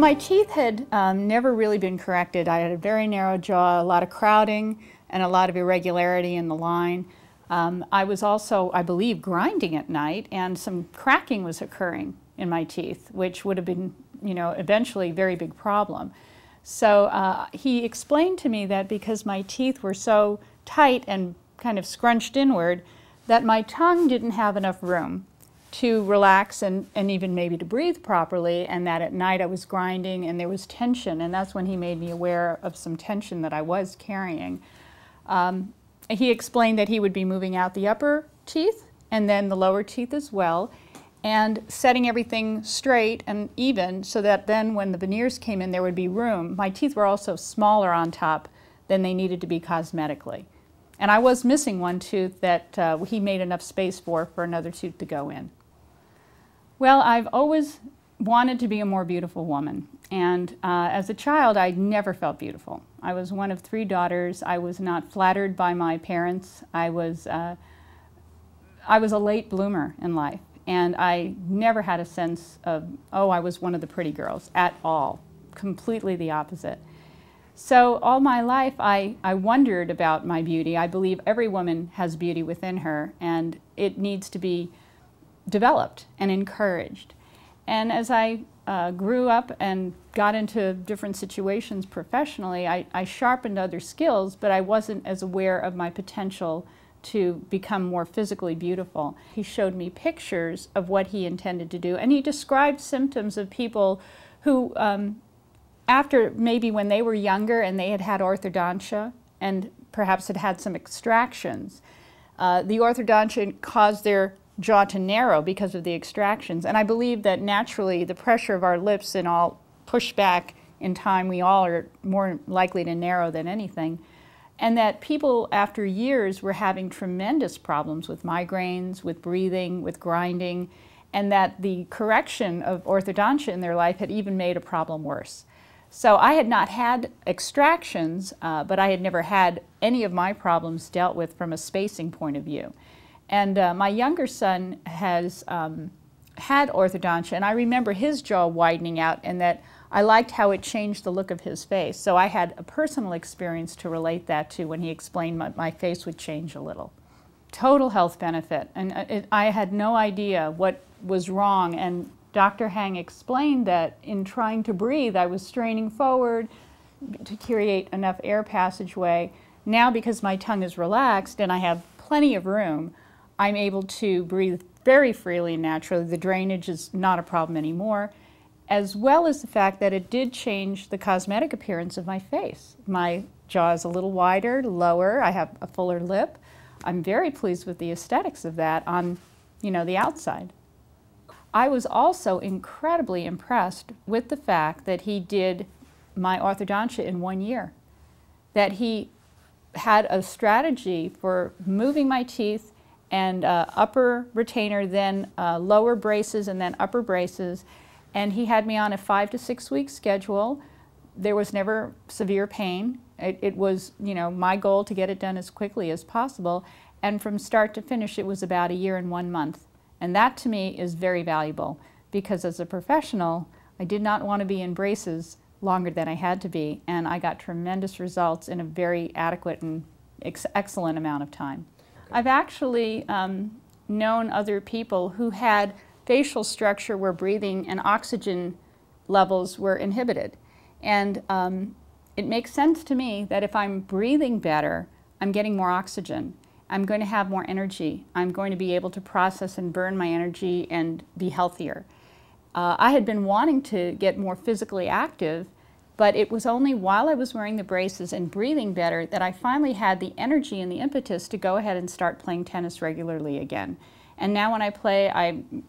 my teeth had never really been corrected. I had a very narrow jaw, a lot of crowding, and a lot of irregularity in the line. I was also, I believe, grinding at night, and some cracking was occurring in my teeth, which would have been, eventually a very big problem. So he explained to me that because my teeth were so tight and kind of scrunched inward, that my tongue didn't have enough room to relax and even maybe to breathe properly, and that at night I was grinding and there was tension, and that's when he made me aware of some tension that I was carrying. He explained that he would be moving out the upper teeth and then the lower teeth as well, and setting everything straight and even so that then when the veneers came in there would be room. My teeth were also smaller on top than they needed to be cosmetically. And I was missing one tooth that he made enough space for another tooth to go in. Well, I've always wanted to be a more beautiful woman, and as a child I never felt beautiful. I was one of 3 daughters. I was not flattered by my parents. I was a late bloomer in life, and I never had a sense of, oh, I was one of the pretty girls at all. Completely the opposite. So all my life I wondered about my beauty. I believe every woman has beauty within her, and it needs to be developed and encouraged. And as I grew up and got into different situations professionally, I sharpened other skills, but I wasn't as aware of my potential to become more physically beautiful. He showed me pictures of what he intended to do, and he described symptoms of people who, after maybe when they were younger and they had had orthodontia and perhaps had had some extractions, the orthodontia caused their jaw to narrow because of the extractions. And I believe that naturally the pressure of our lips and all push back in time, we all are more likely to narrow than anything. And that people after years were having tremendous problems with migraines, with breathing, with grinding, and that the correction of orthodontia in their life had even made a problem worse. So I had not had extractions, but I had never had any of my problems dealt with from a spacing point of view. And my younger son has had orthodontia, and I remember his jaw widening out, and that I liked how it changed the look of his face. So I had a personal experience to relate that to when he explained my face would change a little. Total health benefit, and I had no idea what was wrong, and Dr. Hang explained that in trying to breathe, I was straining forward to create enough air passageway. Now, because my tongue is relaxed and I have plenty of room, I'm able to breathe very freely and naturally. The drainage is not a problem anymore, as well as the fact that it did change the cosmetic appearance of my face. My jaw is a little wider, lower, I have a fuller lip. I'm very pleased with the aesthetics of that on, the outside. I was also incredibly impressed with the fact that he did my orthodontia in 1 year, that he had a strategy for moving my teeth and upper retainer, then lower braces, and then upper braces. And he had me on a 5 to 6 week schedule. There was never severe pain. It was, my goal to get it done as quickly as possible. And from start to finish, it was about 1 year and 1 month. And that to me is very valuable, because as a professional, I did not want to be in braces longer than I had to be. And I got tremendous results in a very adequate and excellent amount of time. I've actually known other people who had facial structure where breathing and oxygen levels were inhibited. And it makes sense to me that if I'm breathing better, I'm getting more oxygen. I'm going to have more energy. I'm going to be able to process and burn my energy and be healthier. I had been wanting to get more physically active, but it was only while I was wearing the braces and breathing better that I finally had the energy and the impetus to go ahead and start playing tennis regularly again. And now when I play, I'm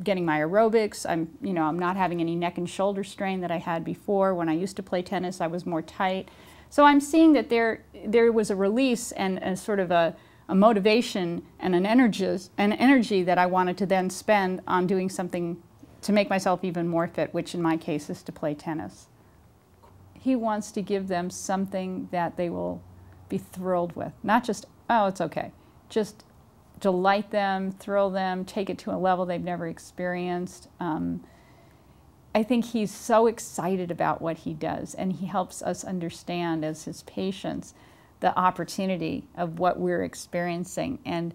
getting my aerobics. I'm not having any neck and shoulder strain that I had before. When I used to play tennis, I was more tight. So I'm seeing that there was a release and a sort of a motivation and an energy that I wanted to then spend on doing something to make myself even more fit, which in my case is to play tennis. He wants to give them something that they will be thrilled with. Not just, oh, it's okay. Just delight them, thrill them, take it to a level they've never experienced. I think he's so excited about what he does, and he helps us understand as his patients the opportunity of what we're experiencing. And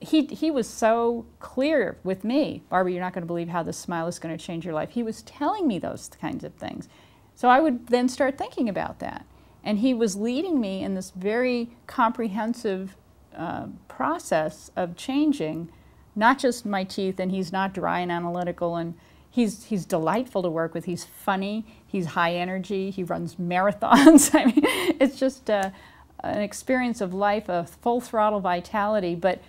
he was so clear with me. Barbara, you're not going to believe how this smile is going to change your life. He was telling me those kinds of things. So I would then start thinking about that. And he was leading me in this very comprehensive process of changing, not just my teeth, and he's not dry and analytical, and he's delightful to work with. He's funny, he's high energy, he runs marathons. I mean, it's just an experience of life, of full throttle vitality, but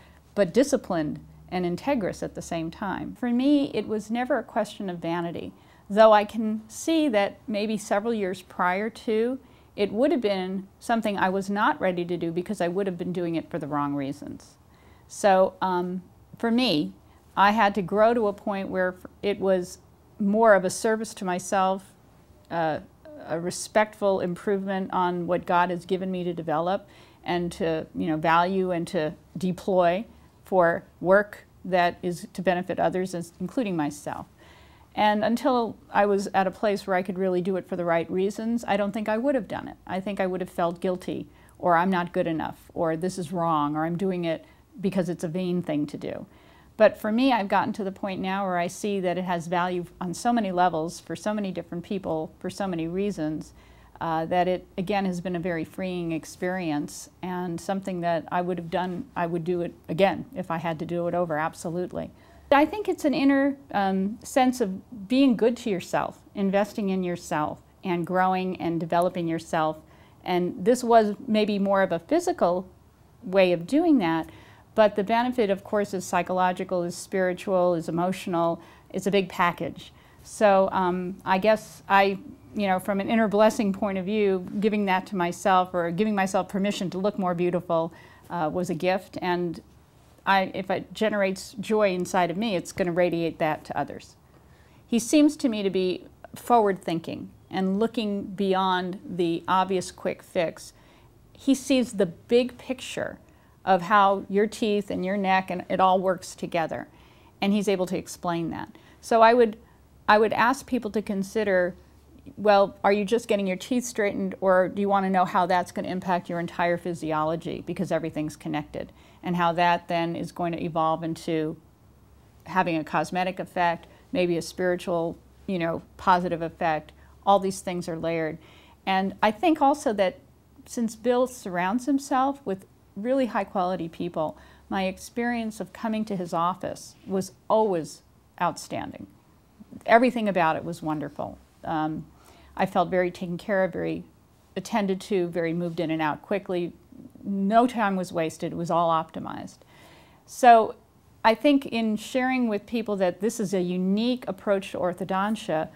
disciplined and integrous at the same time. For me, it was never a question of vanity, though I can see that maybe several years prior to, it would have been something I was not ready to do because I would have been doing it for the wrong reasons. So for me, I had to grow to a point where it was more of a service to myself, a respectful improvement on what God has given me to develop and to value and to deploy for work that is to benefit others, including myself. And until I was at a place where I could really do it for the right reasons, I don't think I would have done it. I think I would have felt guilty, or I'm not good enough, or this is wrong, or I'm doing it because it's a vain thing to do. But for me, I've gotten to the point now where I see that it has value on so many levels for so many different people for so many reasons that it, again, has been a very freeing experience and something that I would have done, I would do it again if I had to do it over, absolutely. I think it's an inner sense of being good to yourself, investing in yourself and growing and developing yourself. And this was maybe more of a physical way of doing that, but the benefit, of course, is psychological, is spiritual, is emotional. It's a big package. So I guess from an inner blessing point of view, giving that to myself or giving myself permission to look more beautiful was a gift. And if it generates joy inside of me, it's going to radiate that to others. He seems to me to be forward-thinking and looking beyond the obvious quick fix. He sees the big picture of how your teeth and your neck and it all works together, and he's able to explain that. So I would ask people to consider, well, are you just getting your teeth straightened, or do you want to know how that's going to impact your entire physiology, because everything's connected, and how that then is going to evolve into having a cosmetic effect, maybe a spiritual, positive effect. All these things are layered. And I think also that since Bill surrounds himself with really high quality people, my experience of coming to his office was always outstanding. Everything about it was wonderful. I felt very taken care of, very attended to, very moved in and out quickly. No time was wasted. It was all optimized. So I think in sharing with people that this is a unique approach to orthodontia,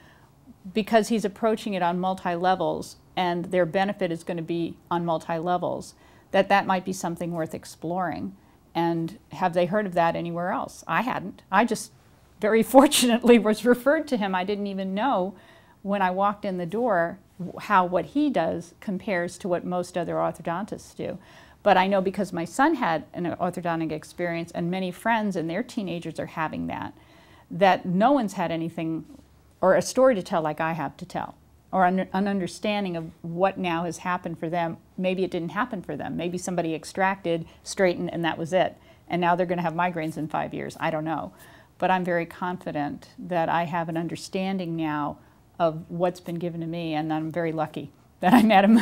because he's approaching it on multi-levels and their benefit is going to be on multi-levels, that might be something worth exploring. And have they heard of that anywhere else? I hadn't. I just very fortunately was referred to him. I didn't even know when I walked in the door how what he does compares to what most other orthodontists do. But I know because my son had an orthodontic experience and many friends and their teenagers are having that no one's had anything or a story to tell like I have to tell, or an understanding of what now has happened for them. Maybe it didn't happen for them. Maybe somebody extracted, straightened, and that was it. And now they're going to have migraines in 5 years. I don't know. But I'm very confident that I have an understanding now of what's been given to me, and I'm very lucky that I met him.